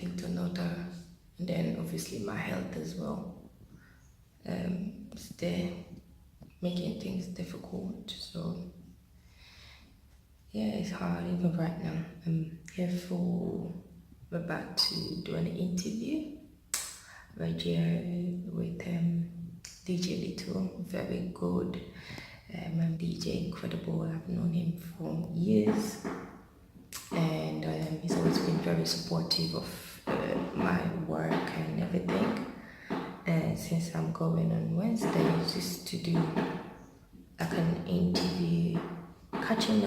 thing to another, and then obviously my health as well. It's there making things difficult. So yeah, it's hard even right now. I'm about to do an interview right here with DJ Little, very good. DJ incredible. I've known him for years, and he's always been very supportive of my work and everything. And since I'm going on Wednesday, just to do like an interview, catching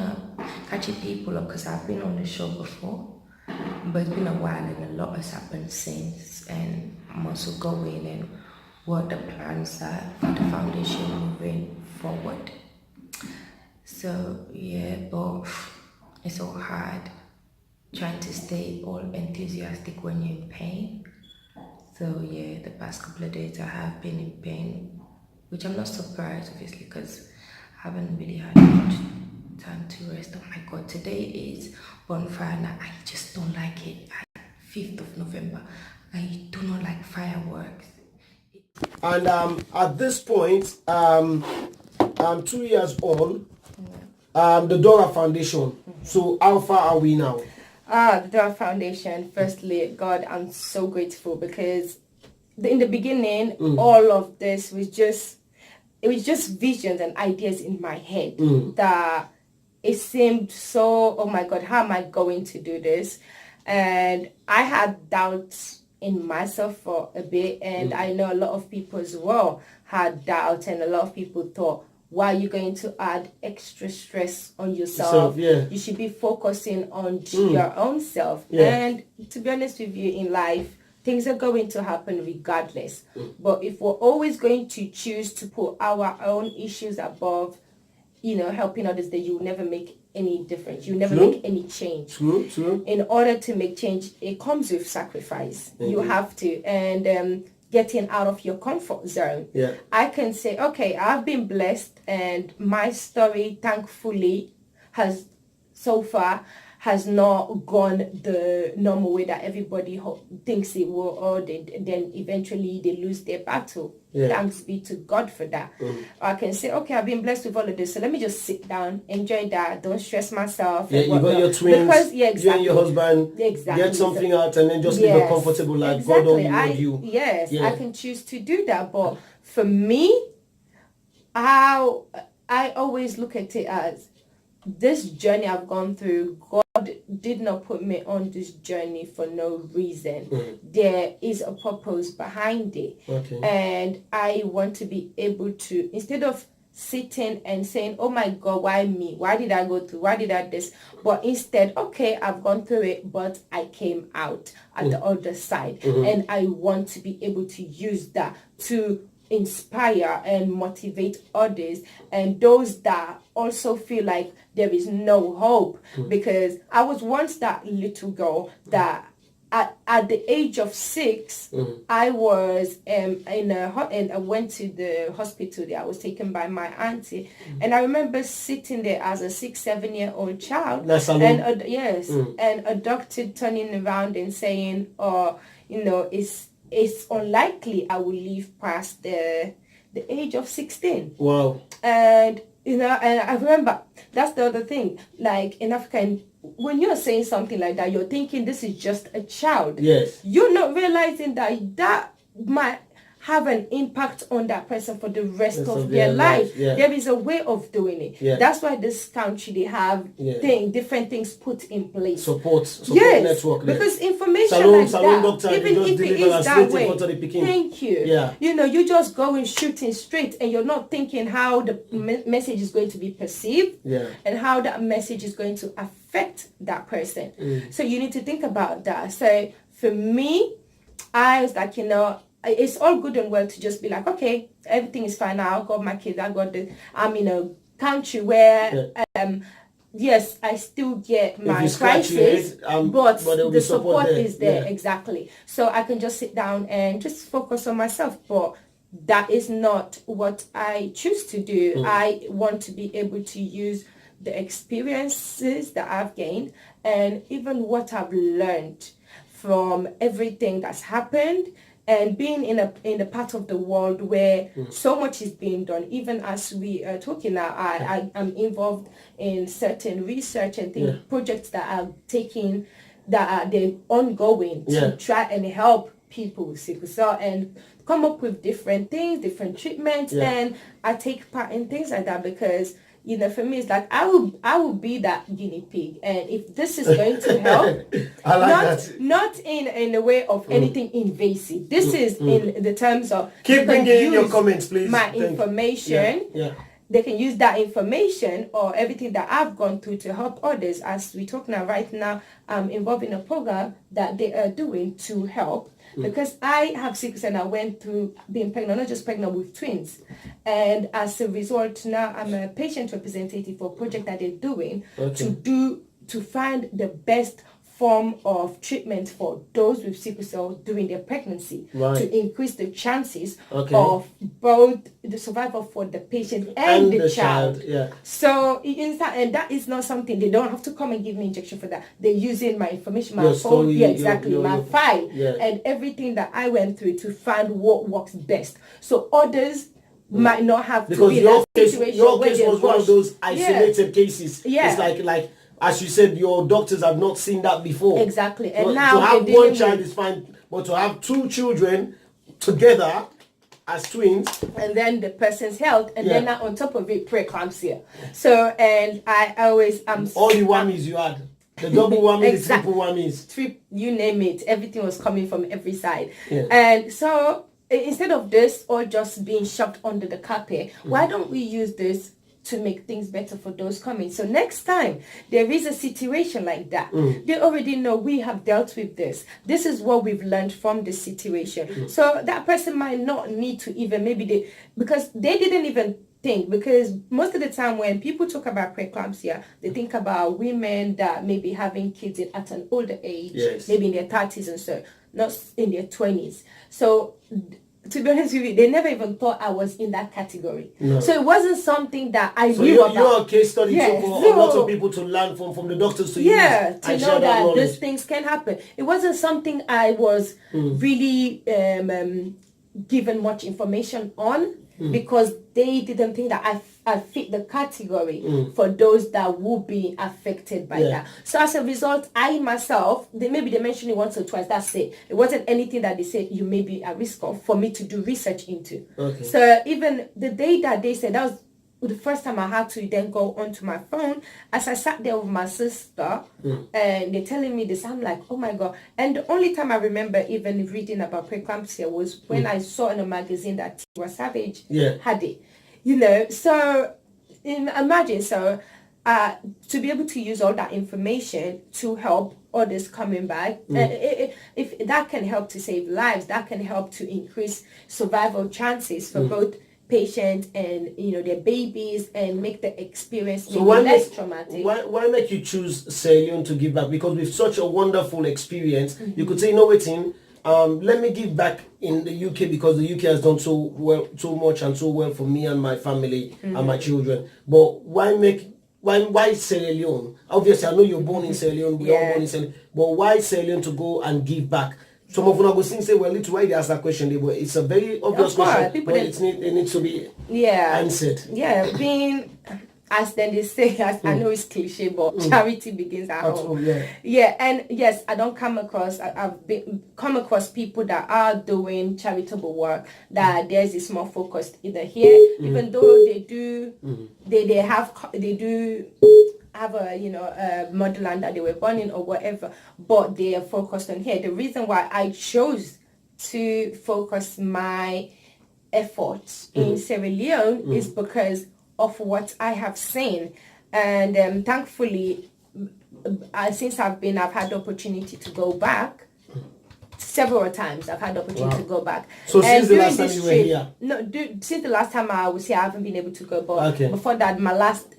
people up, because I've been on the show before, but it's been a while and a lot has happened since. And I'm also going and what the plans are for the foundation moving forward. So yeah, but it's so hard trying to stay all enthusiastic when you're in pain. So yeah, the past couple of days I have been in pain, which I'm not surprised obviously, because I haven't really had much time to rest. Oh my god, today is bonfire night. I just don't like it. 5th of November. I do not like fireworks. And at this point, I'm 2 years on. The Dora Foundation. So how far are we now? The Dora Foundation. Firstly, God, I'm so grateful, because in the beginning, all of this was just visions and ideas in my head that it seemed so, oh my God, how am I going to do this? And I had doubts in myself for a bit, and I know a lot of people as well had doubts, and a lot of people thought, why are you going to add extra stress on yourself? You should be focusing on your own self. And to be honest with you, in life, things are going to happen regardless. But if we're always going to choose to put our own issues above, helping others, then you will never make any difference. You never make any change. In order to make change, it comes with sacrifice. You have to. And getting out of your comfort zone. I can say, okay, I've been blessed, and my story, thankfully, has so far has not gone the normal way that everybody thinks it will, or then eventually they lose their battle. Thanks be to God for that. I can say, okay, I've been blessed with all of this, so let me just sit down, enjoy that, don't stress myself. You got your twins, because, you and your husband, get something out, and then just live a comfortable life. God only wants you. I can choose to do that, but for me, I always look at it as this journey I've gone through. God did not put me on this journey for no reason. There is a purpose behind it. And I want to be able to, instead of sitting and saying, oh my God, why me? Why did I go through? Why did I this? But instead, okay, I've gone through it, but I came out at the other side. And I want to be able to use that to inspire and motivate others, and those that also feel like there is no hope. Because I was once that little girl that at the age of 6, I was and I went to the hospital there. I was taken by my auntie, and I remember sitting there as a 6-7-year-old child, and a doctor turning around and saying, it's unlikely I will live past the age of 16. Wow. And and I remember, that's the other thing, like in Africa, when you're saying something like that, you're thinking this is just a child. You're not realizing that might have an impact on that person for the rest of their life. There is a way of doing it. That's why this country, they have different things put in place. Support network there. Because information doctor, even if it is that way, thank you. You just go and shooting straight, and you're not thinking how the message is going to be perceived and how that message is going to affect that person. So you need to think about that. So for me, I was like, it's all good and well to just be like, okay, everything is fine now. I got my kids. I got this. I'm in a country where, yes, I still get my crisis, but the support is there. Exactly. So I can just sit down and just focus on myself. But that is not what I choose to do. I want to be able to use the experiences that I've gained and even what I've learned from everything that's happened, and being in a part of the world where so much is being done. Even as we are talking now, I am involved in certain research and projects that are they're ongoing to try and help people with sickle cell and come up with different things, different treatments, and I take part in things like that because, you know, for me it's like I will be that guinea pig, and if this is going to help, I like not in a way of anything invasive. This is in the terms of keep bringing in your comments, please. My information. They can use that information or everything that I've gone through to help others. As we talk now, right now, I'm involved in a program that they are doing to help. Because I have sickle cell and I went through being pregnant, not just pregnant with twins. And as a result, now I'm a patient representative for a project that they're doing to find the best form of treatment for those with sickle cell during their pregnancy to increase the chances of both the survival for the patient and the child. So and that is not something, they don't have to come and give me injection for that. They're using my information, my phone, my file, and everything that I went through to find what works best. So others might not have to be in that situation. Your case was one of those isolated cases. It's like as you said, your doctors have not seen that before. Exactly. And so, now to have one child is fine, but to have two children together as twins, and then the person's health, and then on top of it, preeclampsia. So, and I always all the whammies you had, the double whammy, the triple whammies, you name it, everything was coming from every side. And so instead of this all just being shoved under the carpet, why don't we use this to make things better for those coming? So next time there is a situation like that, they already know we have dealt with this. This is what we've learned from the situation. So that person might not need to even, because they didn't even think, because most of the time when people talk about preeclampsia, they think about women that may be having kids at an older age, maybe in their 30s and so, not in their 20s. So to be honest with you, they never even thought I was in that category. So it wasn't something that I knew about. You're a case study for a lot of people to learn from the doctors to use. To know that these things can happen. It wasn't something I was really given much information on, because they didn't think that I fit the category for those that will be affected by that. So as a result, I myself, maybe they mentioned it once or twice, that's it. It wasn't anything that they said you may be at risk of for me to do research into. So even the day that they said, that was the first time I had to then go onto my phone. As I sat there with my sister and they're telling me this, I'm like, oh my God. And the only time I remember even reading about preeclampsia was when I saw in a magazine that Dora Savage had it. You know, so imagine, so to be able to use all that information to help others coming back, if that can help to save lives, that can help to increase survival chances for both patients and their babies, and make the experience less traumatic. Why make you choose Sierra Leone to give back? Because with such a wonderful experience, you could say, no, waiting, let me give back in the UK, because the UK has done so much and so well for me and my family and my children. But why Sierra Leone? Obviously, I know you're born in Sierra Leone, we all born in Sierra Leone, but why Sierra Leone to go and give back? Some of them are going to say, well, it's why they ask that question. It's a very obvious question, but it needs to be answered. Being, as then they say, I know it's cliche, but charity begins at home. And yes, I don't come across, I've come across people that are doing charitable work, that theirs is more focused either here, even though they do, they do have a motherland that they were born in or whatever, but they are focused on here. The reason why I chose to focus my efforts in Sierra Leone is because of what I have seen, and thankfully, since I've had the opportunity to go back several times. I've had the opportunity to go back. So since the last time you were here? No, since the last time I was here, I haven't been able to go. But before that, my last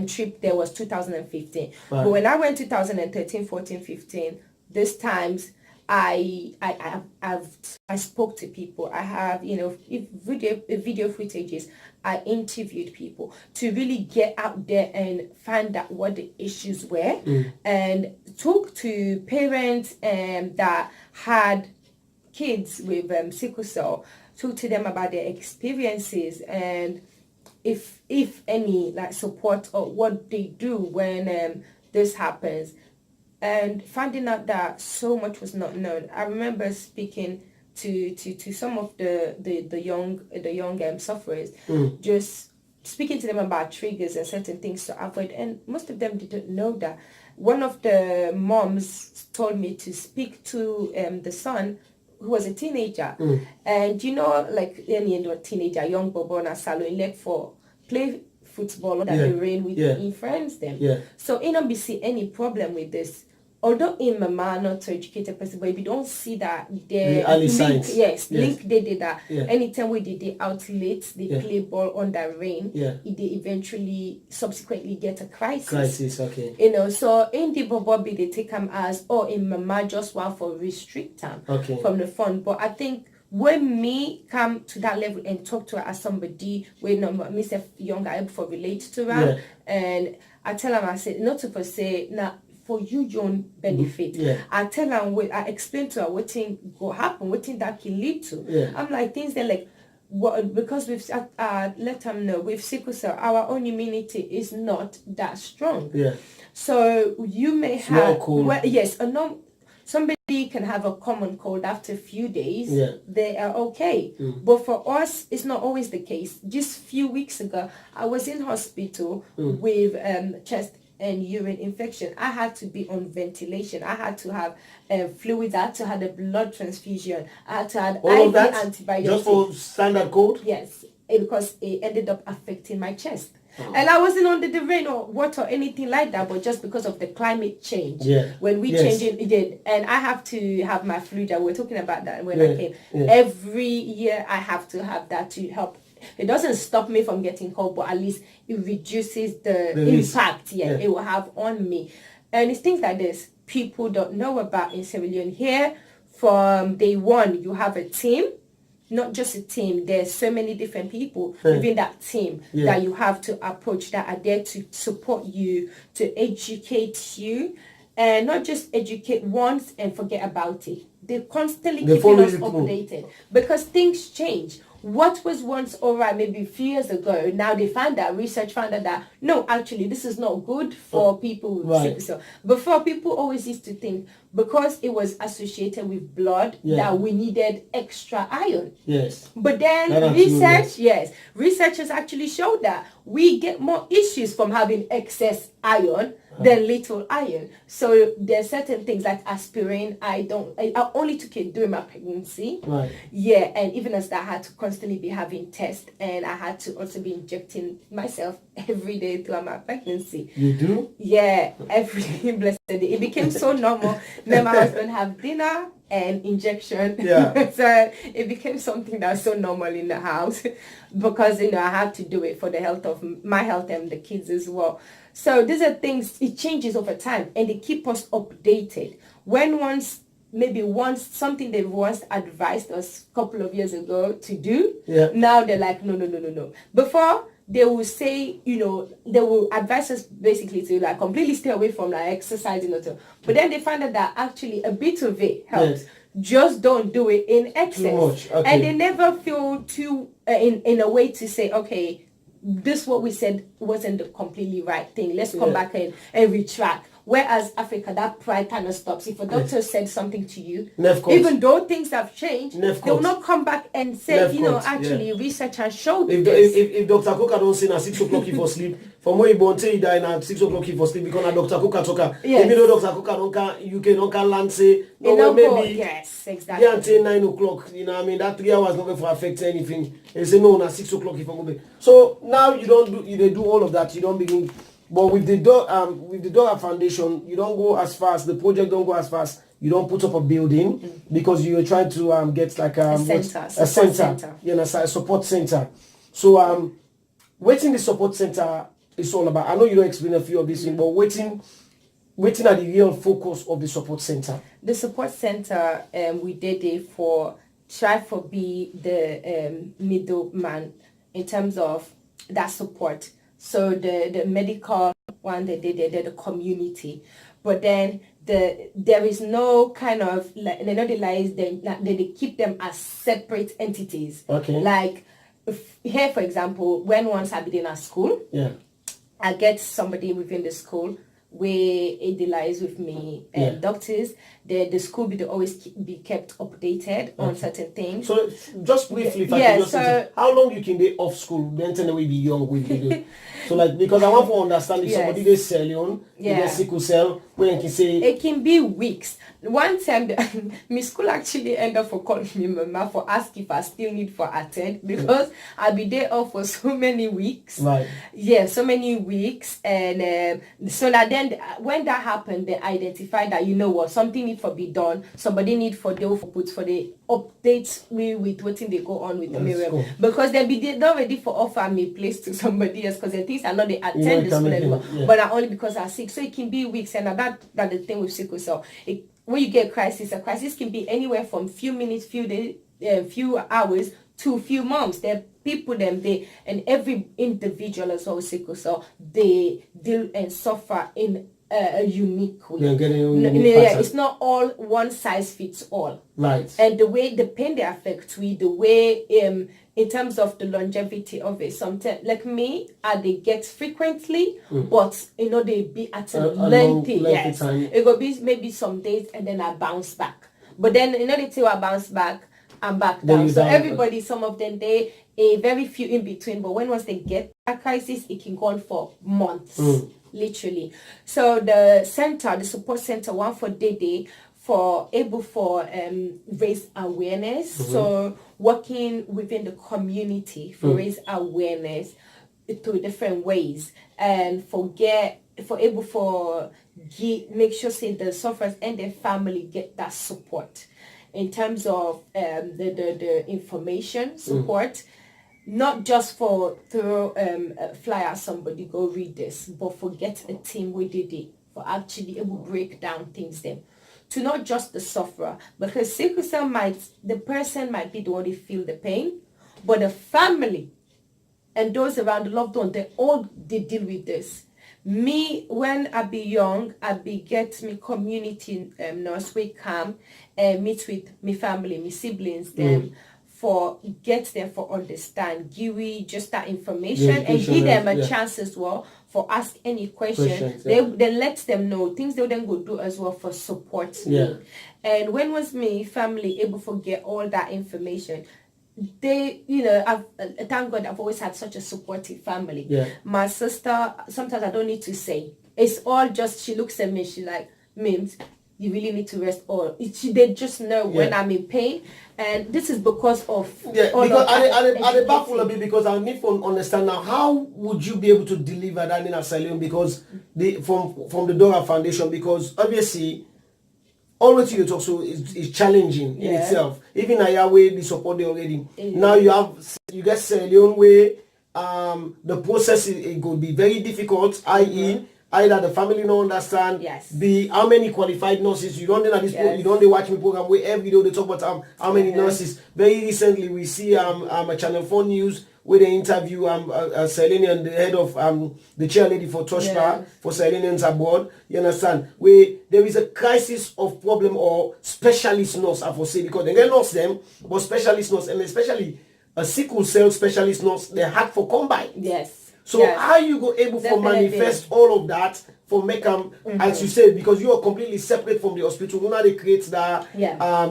trip there was 2015. But when I went 2013, 14, 15, these times I spoke to people. I have video footages. I interviewed people to really get out there and find out what the issues were, and talk to parents that had kids with sickle cell, talk to them about their experiences and if any like support or what they do when this happens, and finding out that so much was not known. I remember speaking to some of the young sufferers, just speaking to them about triggers and certain things to avoid, and most of them didn't know that. One of the moms told me to speak to the son who was a teenager, and like any teenager, young bobo na salo elect for play football under the rain with in friends them. So I don't see any problem with this. Although in Mama not to educated person, but if you don't see that the early signs, link they did that. Anytime we did the outlets, they play ball under rain, they eventually subsequently get a crisis. Okay. So in the Bobby they take them as in Mama just want for restrict them from the fund. But I think when me come to that level and talk to her as somebody when myself younger able to relate to her, and I tell them, I say not to say now for you own benefit. I tell her, I explain to her what thing go happen, what thing that can lead to. I'm like things that like what, because we've let them know with sickle cell our own immunity is not that strong. So you may have somebody can have a common cold after a few days, they are okay. But for us, it's not always the case. Just a few weeks ago, I was in hospital with chest and urine infection. I had to be on ventilation. I had to have fluids. I had to have a blood transfusion. I had to have all IV of that antibiotics. just for standard cold? Yes, because it ended up affecting my chest. And I wasn't under the rain or water or anything like that, but just because of the climate change. When we changed it did. And I have to have my fluid. We're talking about that when I came. Every year I have to have that to help. It doesn't stop me from getting cold, but at least it reduces the impact it will have on me. And it's things like this people don't know about in Sierra Leone. Here, from day one, you have a team. Not just a team, there's so many different people within that team that you have to approach that are there to support you, to educate you, and not just educate once and forget about it. They constantly keeping us updated because things change. What was once all right maybe a few years ago, now they found out, research found out that no, actually this is not good for people with sickle cell. Before, people always used to think because it was associated with blood that we needed extra iron. But then researchers actually showed that we get more issues from having excess iron than little iron. So there are certain things like aspirin. I only took it during my pregnancy. And even as that, I had to constantly be having tests, and I had to also be injecting myself every day throughout my pregnancy. You do? Yeah, every blessed day. It became so normal. Then my husband have dinner and injection. So it became something that's so normal in the house because I had to do it for the health of my health and the kids as well. So these are things, it changes over time and they keep us updated. When once something they once advised us a couple of years ago to do, now they're like, no. Before, they will say, they will advise us basically to like completely stay away from like exercising or so. But then they find out that actually a bit of it helps. Just don't do it in excess. Too much. And they never feel too in a way to say, okay, this what we said wasn't the completely right thing. Let's come back and retract. Whereas Africa, that pride kind of stops. If a doctor said something to you, even though things have changed, they will not come back and say, actually, research has showed this. If Dr. Coca don't say at 6 o'clock for sleep, from when you born till you die at 6 o'clock for sleep, because Dr. Coca talker. Even though Dr. Coca don't land say, maybe exactly. Until 9 o'clock, that 3 hours not going to affect anything. They say no, at 6 o'clock if I'm going to be. So now you do all of that. You don't begin. But with the Dora Foundation, you don't go as fast. The project don't go as fast. You don't put up a building because you're trying to get like a center. A support center. So waiting the support center is all about. I know you don't explain a few of these things, but waiting are the real focus of the support center. The support center, we did it try for be the middleman in terms of that support. So the medical one they did the community. but then there is no kind of like, they know the lies, they keep them as separate entities. Okay. Like here, for example, when once I've been at school, I get somebody within the school where it lies with me and doctors. The school will always be kept updated on certain things. So just briefly, if I can just say, how long you can be off school? Then tell we be young with you. So like, because I want to understand if somebody they sell they get sickle cell, when you can say it can be weeks. One time my school actually ended up for calling me mama for asking if I still need for attend, because I'll be there off for so many weeks. Right. Yeah, so many weeks. And so that then when that happened, they identified that, you know what, something need for be done. Somebody need for the put for the updates me with what they go on with Miriam. Cool. Because they're not ready for offer me place to somebody else, because the things are not they attend the school anymore. But not only because I'm sick. So it can be weeks, and that the thing with sickle cell. When you get a crisis can be anywhere from few minutes, few days, few hours to few months. There are people and every individual as well with sickle cell, they deal and suffer in a unique way. It's not all one size fits all. Right. And the way the pain they affect we, the way in terms of the longevity of it, sometimes like me, they get frequently, but they be at a lengthy time. It will be maybe some days and then I bounce back. But then they say I bounce back, I'm back down. So everybody, some of them they a very few in between, but once they get a crisis, it can go on for months. Literally. So the support center, one for Dede, able for raise awareness. So working within the community for raise awareness through different ways, and make sure say the sufferers and their family get that support in terms of the information support. Not just for through flyer somebody go read this, but for get a team we did it for actually able break down things then to not just the sufferer, because sickle cell the person might be the one who feel the pain, but the family and those around the loved one, they deal with this. Me, when I be young, get me community nurse we come and meet with me family, me siblings them. For get them for understand, give we just that information and give them a chance as well for ask any questions. They let them know things they then go do as well for support me. And when was me family able to get all that information, they thank God I've always had such a supportive family. My sister, sometimes I don't need to say, it's all just she looks at me, she like, Mims, you really need to rest. Or they just know when I'm in pain, and this is because of I baffle a bit, because I need to understand now, how would you be able to deliver that in asylum, because from the Dora Foundation, because obviously always you talk so is challenging in itself. Even Ayawe the support they already. Now you get Sierra way the process it could be very difficult, i.e. either the family don't understand, how many qualified nurses. You don't know this you don't watch me program where every day they talk about how many nurses. Very recently we see a Channel 4 News where they interview Selenian, the head of the chair lady for Toshpa for Selenians abroad. You understand? Where there is a crisis of problem or specialist nurse, I would say, because they get nurse them, but specialist nurse, and especially a sickle cell specialist nurse, they're hard for combine. So how you go able to manifest all of that for make them, as you said, because you are completely separate from the hospital. Now they create that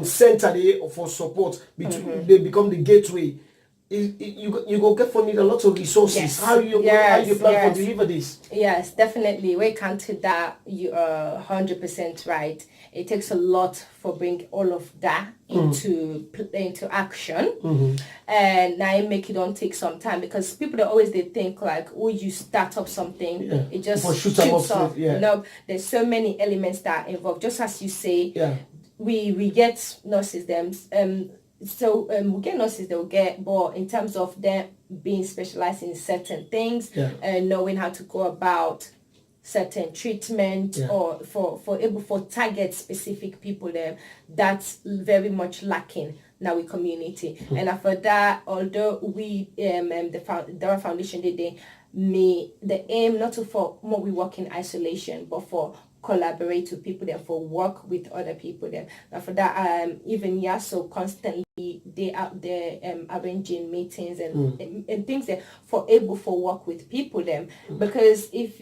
center there for support. They become the gateway. You go get for need a lot of resources. How you plan to deliver this? Yes, definitely. We can't do that. You are 100% right. It takes a lot for bring all of that into action, and now it make it don't take some time, because people they think like, oh, you start up something, it just shoots off. No, there's so many elements that are involved. Just as you say, we get nurses them. We get nurses they'll get, but in terms of them being specialized in certain things and knowing how to go about certain treatment or for target specific people there, that's very much lacking now in community. And for that, although we the Dora Foundation the aim not to for more we work in isolation, but for collaborate with people, therefore work with other people. Then and for that, even Yaso constantly they out there arranging meetings and things that for able for work with people them because if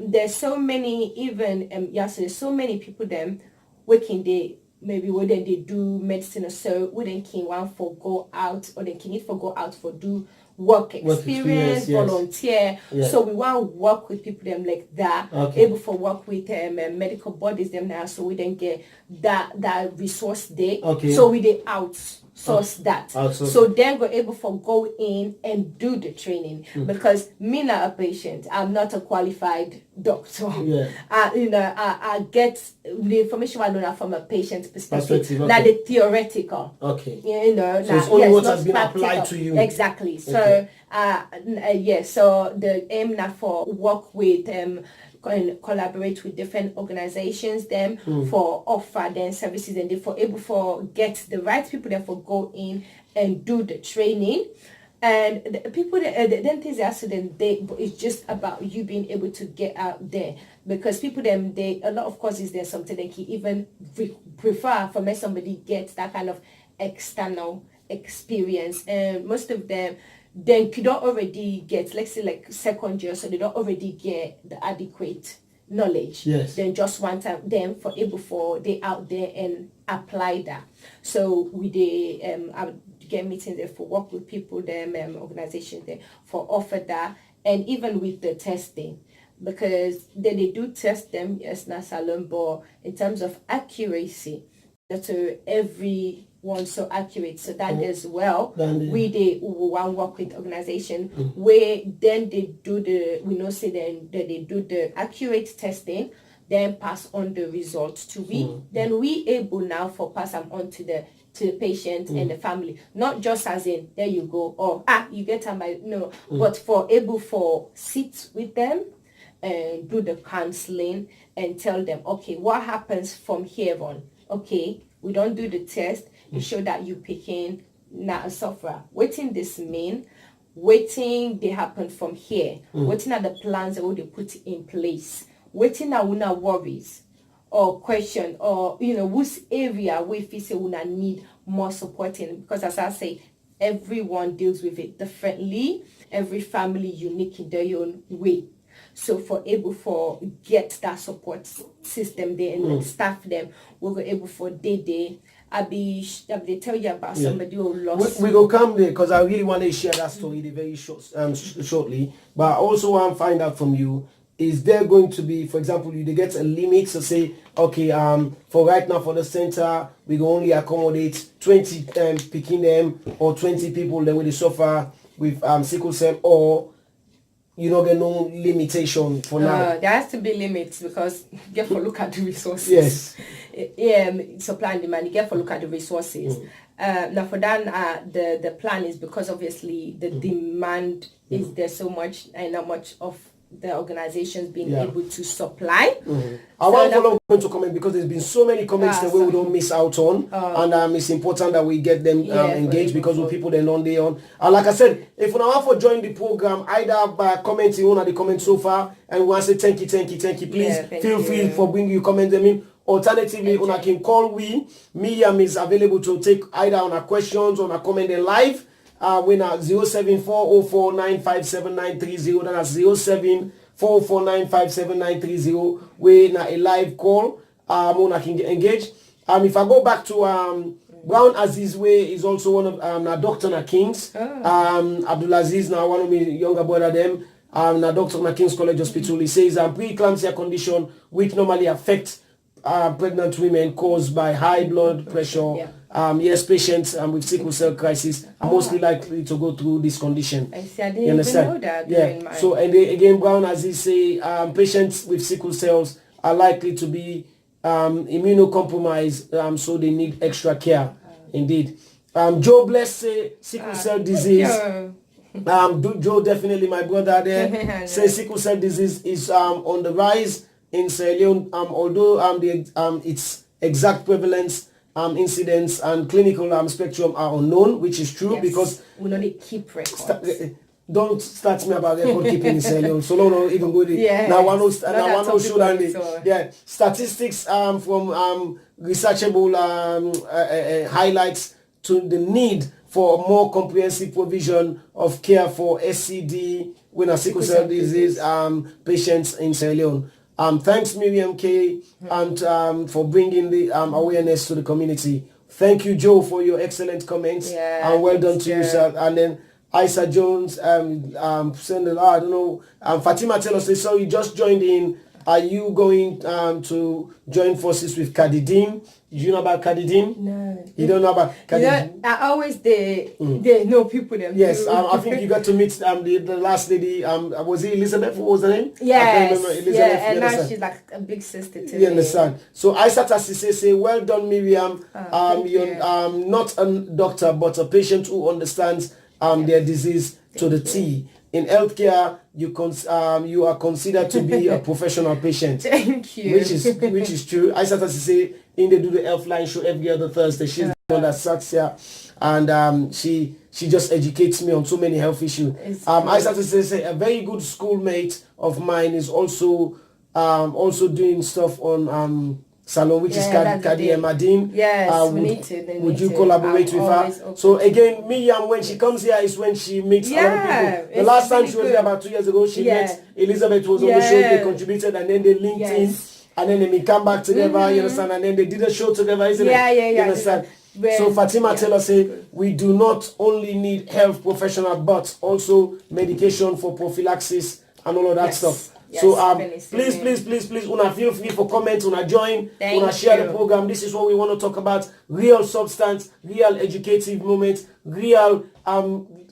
there's so many even Yaso there's so many people them working they maybe wouldn't they do medicine or so wouldn't can one for go out or they can need for go out for do work experience, volunteer. Yes. So we want to work with people them like that, able for work with medical bodies them now, so we then get that resource there. So we they outsource that. So then we're able for go in and do the training because me not a patient, I'm not a qualified doctor. I get the information I know from a patient perspective, like the theoretical. So it's only what has been applied to you. Exactly. So so the aim now for work with and collaborate with different organizations them for offer them services and therefore able for get the right people there for go in and do the training. And the people that then things accident it's just about you being able to get out there because people them they a lot of courses there's something they can even prefer for when somebody gets that kind of external experience and most of them then you don't already get let's say like second year so they don't already get the adequate knowledge. Then just want them for able for they out there and apply that. So we get meetings there for work with people them organizations there for offer that and even with the testing because then they do test them not salon but in terms of accuracy that's everyone so accurate so that as well we they one work with organization where then they do the we know say then they do the accurate testing then pass on the results to we then we able now for pass them on to the patient and the family, not just as in there you go or you get them by no but for able for sit with them and do the counseling and tell them okay what happens from here on. We don't do the test you show that you picking not a software waiting this mean waiting they happen from here waiting at the plans that they put in place waiting at una worries or question or whose area we feel say we need more supporting because as I say everyone deals with it differently, every family unique in their own way. So for able for get that support system there and staff them, we were able for they tell you about somebody who lost. We go come there because I really want to share that story very shortly. But I also want to find out from you. Is there going to be, for example, they get a limit to say, okay, for right now for the center, we can only accommodate 20 picking them or 20 people that will suffer with sickle cell or you don't get no limitation for now? There has to be limits because you get to look at the resources. Supply and demand, you get to look at the resources. Now for that, the plan is because obviously the demand is there so much and not much of the organizations being able to supply. I want to follow up to comment because there's been so many comments that we don't miss out on, and it's important that we get them engaged because with people they're on their own. And like I said, if you want to join the program, either by commenting on the comments so far, and we want to say thank you, please feel free for bringing your comments them in. Alternatively, una can call Miriam is available to take either on our questions or on a comment live. When at 07404957930, that's 07404957930. When a live call, Mona can get engaged. If I go back to Brown Azizwe is also one of Dr. Na King's. Abdulaziz now one of my younger brother them. Na Dr. Na King's College Hospital. He says preeclampsia condition which normally affects pregnant women caused by high blood pressure. Patients with sickle cell crisis are mostly likely to go through this condition. I see, I didn't even know that. So and again, Brown, as he say, patients with sickle cells are likely to be immunocompromised, so they need extra care. Indeed. Joe Bless say sickle cell disease. Joe definitely my brother there say sickle cell disease is on the rise in Sierra Leone. Although its exact prevalence, incidents and clinical spectrum are unknown, which is true because we know they keep records. don't start me about record keeping in Sierra Leone. So long, even go there. Now one show that yeah, statistics from researchable highlights to the need for more comprehensive provision of care for SCD, when a sickle cell disease patients in Sierra Leone. Thanks Miriam K and for bringing the awareness to the community. Thank you, Joe, for your excellent comments. And well done to you, sir. And then Isa Jones, I don't know. Fatima tell us, sorry, just joined in. Are you going to join forces with Kadidim? Do you know about Kadidim? No. You don't know about Kadidim? You know, I always they know people them. Yes, I think you got to meet the last lady. Was it Elizabeth? What was her name? Yes. I can't remember. Elizabeth. Yeah, and now she's like a big sister to me. You understand? So Isa Tassise say, well done, Miriam. You're not a doctor, but a patient who understands their disease to the T. In healthcare, you are considered to be a professional patient. Thank you. Which is true. I started to say, in they do the Healthline show every other Thursday. She's the one that sits here, and she just educates me on so many health issues. I started to say a very good schoolmate of mine is also doing stuff on salon, which is Kadi Emadine. Yes, we need to. Would you collaborate with her? So again, Miriam, when she comes here, is when she meets a lot of people. The last time she was here about 2 years ago, she met Elizabeth was on the show. They contributed, and then they linked in, and then they come back together. You understand? And then they did a show together, isn't it? You understand? So Fatima tell us, we do not only need health professional, but also medication for prophylaxis and all of that stuff. Yes, so please, una feel free for comment, una join, una share the program. This is what we want to talk about: real substance, real educative moments, real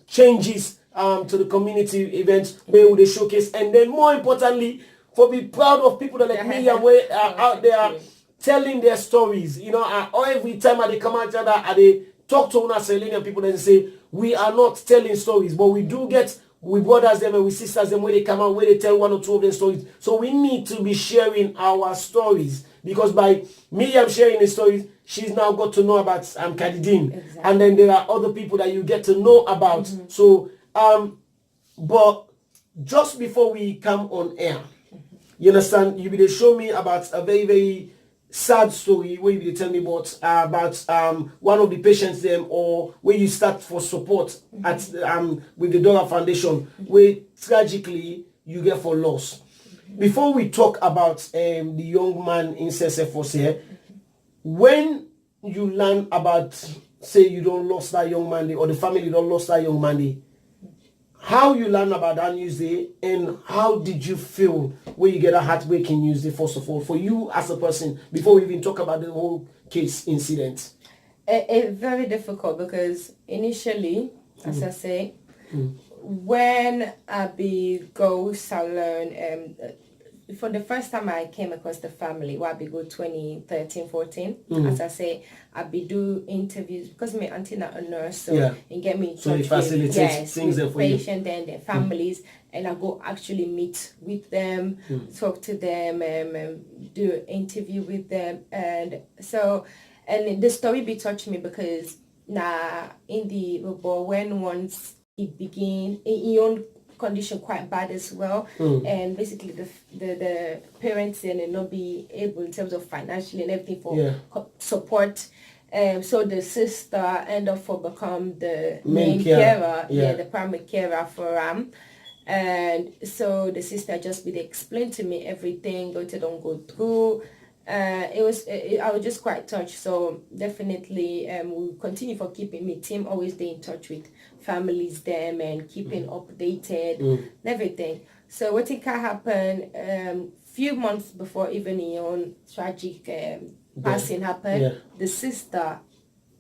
changes to the community events where they showcase, and then more importantly, for be proud of people that like Miriam, where are out there telling their stories. You know, every time they come out together, they talk to una Selenium people and say we are not telling stories, but we do get. We brothers them and we sisters them where they come out, where they tell one or two of their stories. So we need to be sharing our stories, because by Miriam sharing the stories, she's now got to know about Kadidin. And then there are other people that you get to know about. So but just before we come on air, you understand, you will show me about a very, very sad story where you tell me about one of the patients them, or where you start for support at with the Dora Foundation, where tragically you get for loss. Before we talk about the young man in CSFOS here, when you learn about, say you don't lost that young man, or the family don't lost that young man, how you learn about that news day, and how did you feel when you get a heartbreaking news day, first of all, for you as a person, before we even talk about the whole case incident? It's very difficult, because initially, as I say, when I go salon, for the first time I came across the family, I go 2013, 14. As I say, I do interviews, because my auntie not a nurse, so and get me in touch with things with patients and their families, and I go actually meet with them, talk to them, do an interview with them, and so, and the story touched me, because in the when once it began, in own condition quite bad as well, and basically the parents and not be able in terms of financially and everything for support, so the sister end up for become the main carer, the primary carer for and so the sister just explained to me everything what they don't go through. I was just quite touched. So definitely we'll continue for keeping my team always in touch with families them and keeping updated and everything. So what it can happen few months before even your tragic passing happened, the sister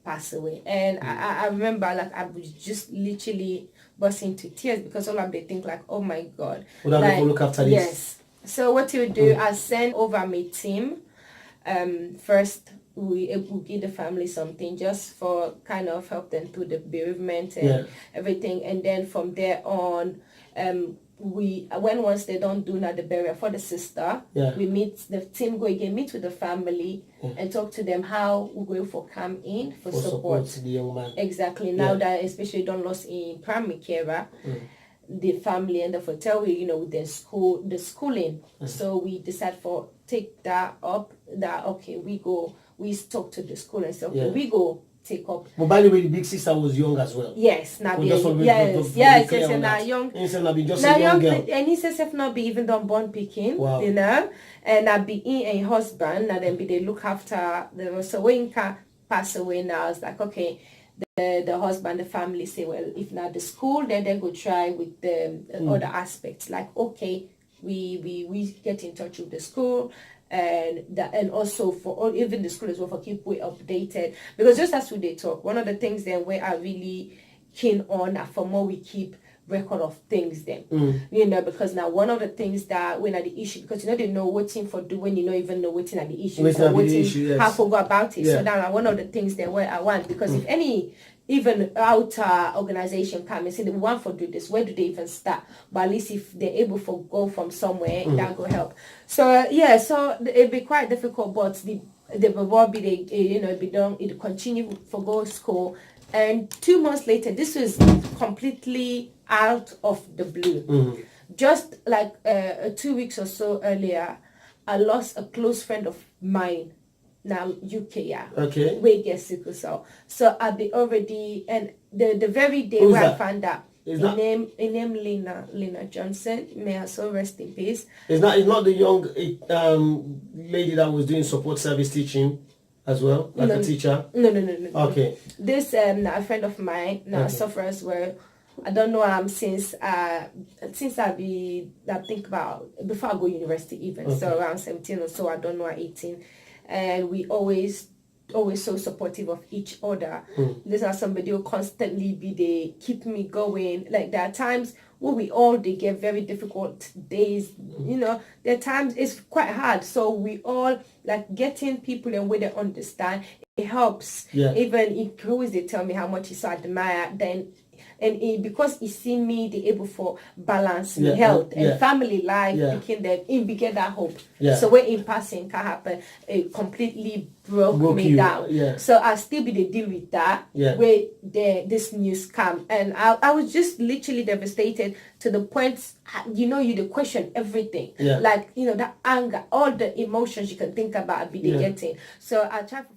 passed away, and I remember I was just literally bursting into tears, because all of they think oh my God, look after this. Yes. So what you do, I send over my team. First, we give the family something just for kind of help them through the bereavement and everything, and then from there on, once they don't do the burial for the sister, we meet the team, go again meet with the family and talk to them how we're going for come in for support the young man. Exactly. Now that especially don't lost in primary carer. the family and the hotel, with the schooling. So we decide for take that up, that okay, we talk to the school and say, okay, we go take up. But by the way, the big sister was young as well. Yes, now and now young. Now young girl. And he says if not be even done born picking, wow. And I be in a husband, and then be they look after the so when can pass away now. It's like okay, the husband, the family say, well, if not the school, then they go try with the other aspects. Like okay, we get in touch with the school. And also for even the school as well, for keep we updated, because just as we they talk, one of the things then we are really keen on for more we keep record of things then because now one of the things that when are the issue, because they know what thing for do when you don't even know what thing are the issue how to go about it. So now one of the things then where I want, because if any even outer organization come and say they want to do this, where do they even start? But at least if they're able to go from somewhere, that will help. So so it'd be quite difficult, but the will be be done. It continue for go school, and 2 months later, this was completely out of the blue. Just like 2 weeks or so earlier, I lost a close friend of mine. Now UK, okay, we get sickle cell. So I'll be already, and the very day who's where that? I found out, name Lena Johnson, may her soul rest in peace. It's not the young lady that was doing support service teaching as well, like a teacher. No. Okay. This a friend of mine now suffer as well. I don't know since I think about before I go university even, so around 17 or so, I don't know, 18. And we always so supportive of each other. This is somebody who constantly they keep me going. Like there are times where they get very difficult days. There are times it's quite hard. So we all like getting people and where they understand. It helps. Yeah. Even if always they tell me how much he so admire, then. And because he see me the able for balance health and family life, became that in begin that hope. So when in passing can happen, it completely broke me down. So I still be the deal with that where this news come, and I was just literally devastated to the point you question everything, like that anger, all the emotions you can think about be getting. So I try to